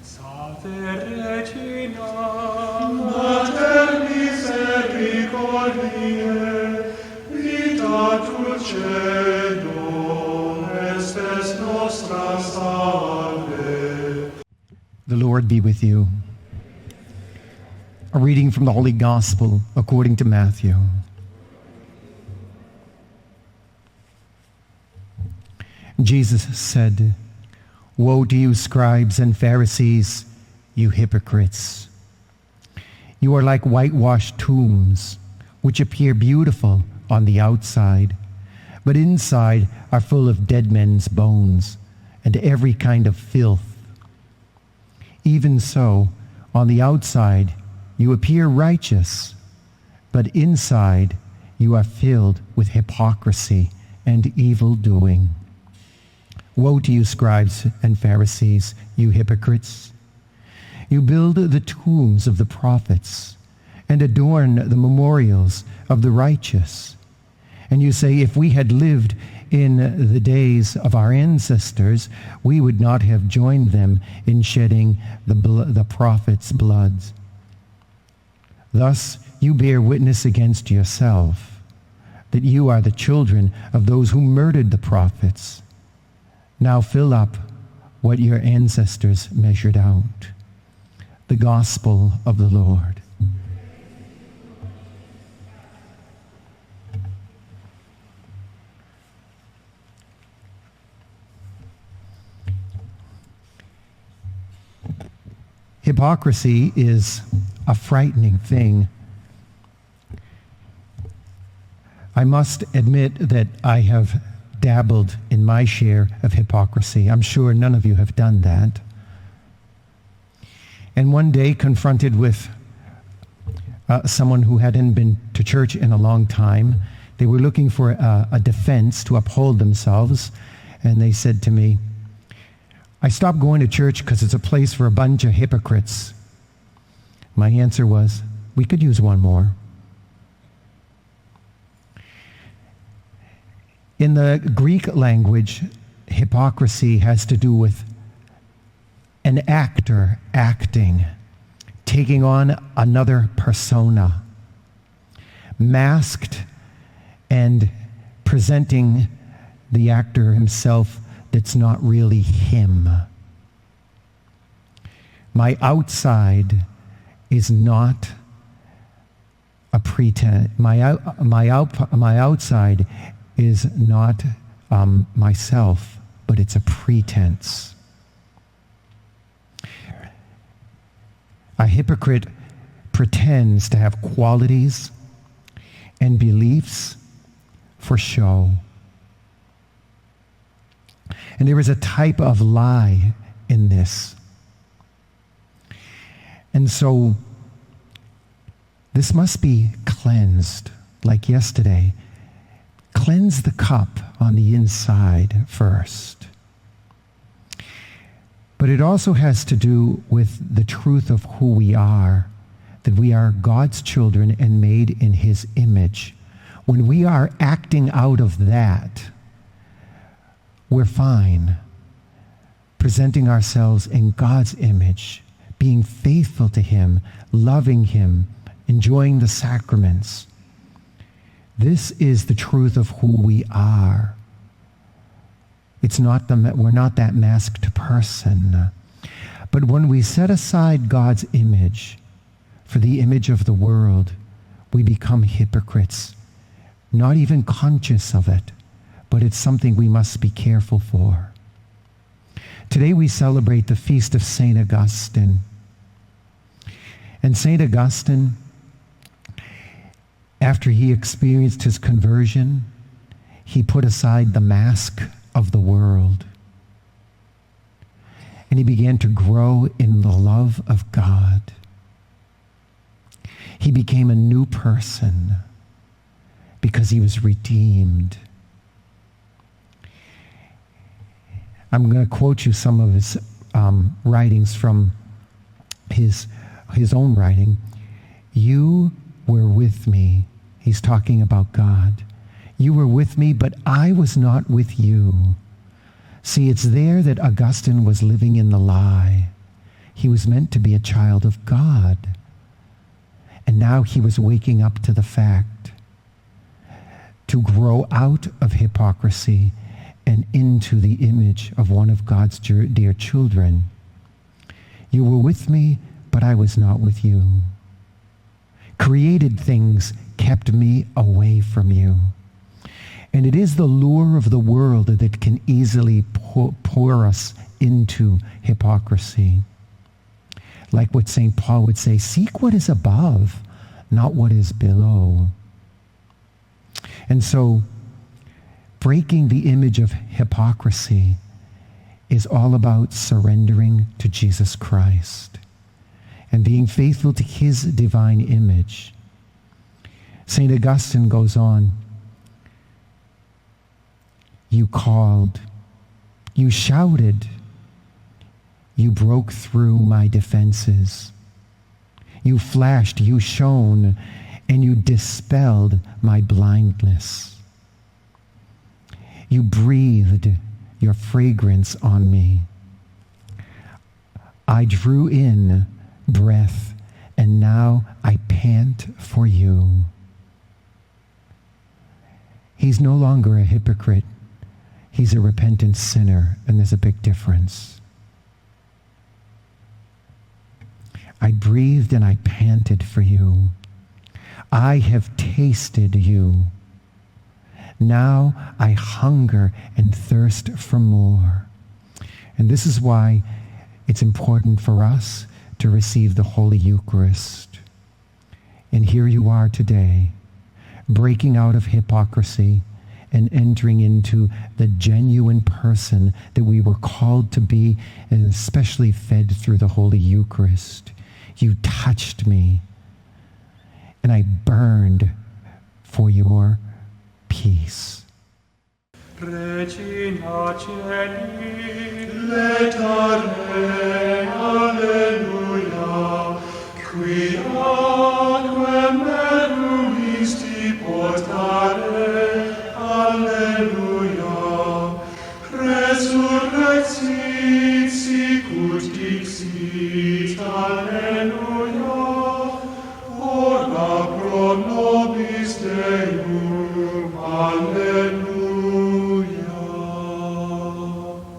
Salve Regina, Mater misericordiae, vita dulcedo, estes nostra salve. The Lord be with you. A reading from the Holy Gospel according to Matthew. Jesus said, "Woe to you, scribes and Pharisees, you hypocrites! You are like whitewashed tombs, which appear beautiful on the outside, but inside are full of dead men's bones and every kind of filth. Even so, on the outside you appear righteous, but inside you are filled with hypocrisy and evil doing. Woe to you, scribes and Pharisees, you hypocrites! You build the tombs of the prophets and adorn the memorials of the righteous. And you say, if we had lived in the days of our ancestors, we would not have joined them in shedding the prophets' blood. Thus you bear witness against yourself that you are the children of those who murdered the prophets. Now fill up what your ancestors measured out." The Gospel of the Lord. Hypocrisy is a frightening thing. I must admit that I have dabbled in my share of hypocrisy. I'm sure none of you have done that. And one day, confronted with someone who hadn't been to church in a long time, they were looking for a defense to uphold themselves, and they said to me, "I stopped going to church because it's a place for a bunch of hypocrites." My answer was, we could use one more. In the Greek language, hypocrisy has to do with an actor acting, taking on another persona, masked and presenting the actor himself that's not really him. My outside is not a pretense. My outside is not myself, but it's a pretense. A hypocrite pretends to have qualities and beliefs for show. And there is a type of lie in this. And so this must be cleansed, like yesterday. Cleanse the cup on the inside first. But it also has to do with the truth of who we are, that we are God's children and made in His image. When we are acting out of that, we're fine, presenting ourselves in God's image, being faithful to Him, loving Him, enjoying the sacraments. This is the truth of who we are. We're not that masked person. But when we set aside God's image for the image of the world, we become hypocrites, not even conscious of it, but it's something we must be careful for. Today we celebrate the feast of St. Augustine. And St. Augustine, after he experienced his conversion, he put aside the mask of the world. And he began to grow in the love of God. He became a new person because he was redeemed. I'm going to quote you some of his writings from his own writing. "You were with me." He's talking about God. "You were with me, but I was not with you." See, it's there that Augustine was living in the lie. He was meant to be a child of God. And now he was waking up to the fact to grow out of hypocrisy and into the image of one of God's dear children. You were with me, but I was not with you. Created things kept me away from you. And it is the lure of the world that can easily pour us into hypocrisy. Like what St. Paul would say, seek what is above, not what is below. And so, breaking the image of hypocrisy is all about surrendering to Jesus Christ and being faithful to his divine image. St. Augustine goes on, you called, you shouted, you broke through my defenses. You flashed, you shone, and you dispelled my blindness. You breathed your fragrance on me. I drew in breath, and now I pant for you. He's no longer a hypocrite. He's a repentant sinner, and there's a big difference. I breathed and I panted for you. I have tasted you. Now I hunger and thirst for more. And this is why it's important for us to receive the Holy Eucharist. And here you are today, breaking out of hypocrisy and entering into the genuine person that we were called to be, and especially fed through the Holy Eucharist. You touched me, and I burned for your peace. Regina Celi, letare, alleluia, qui aquam merum isti portare, alleluia, resurrexit sicut dixit, alleluia, ora pro nobis Deum, alleluia.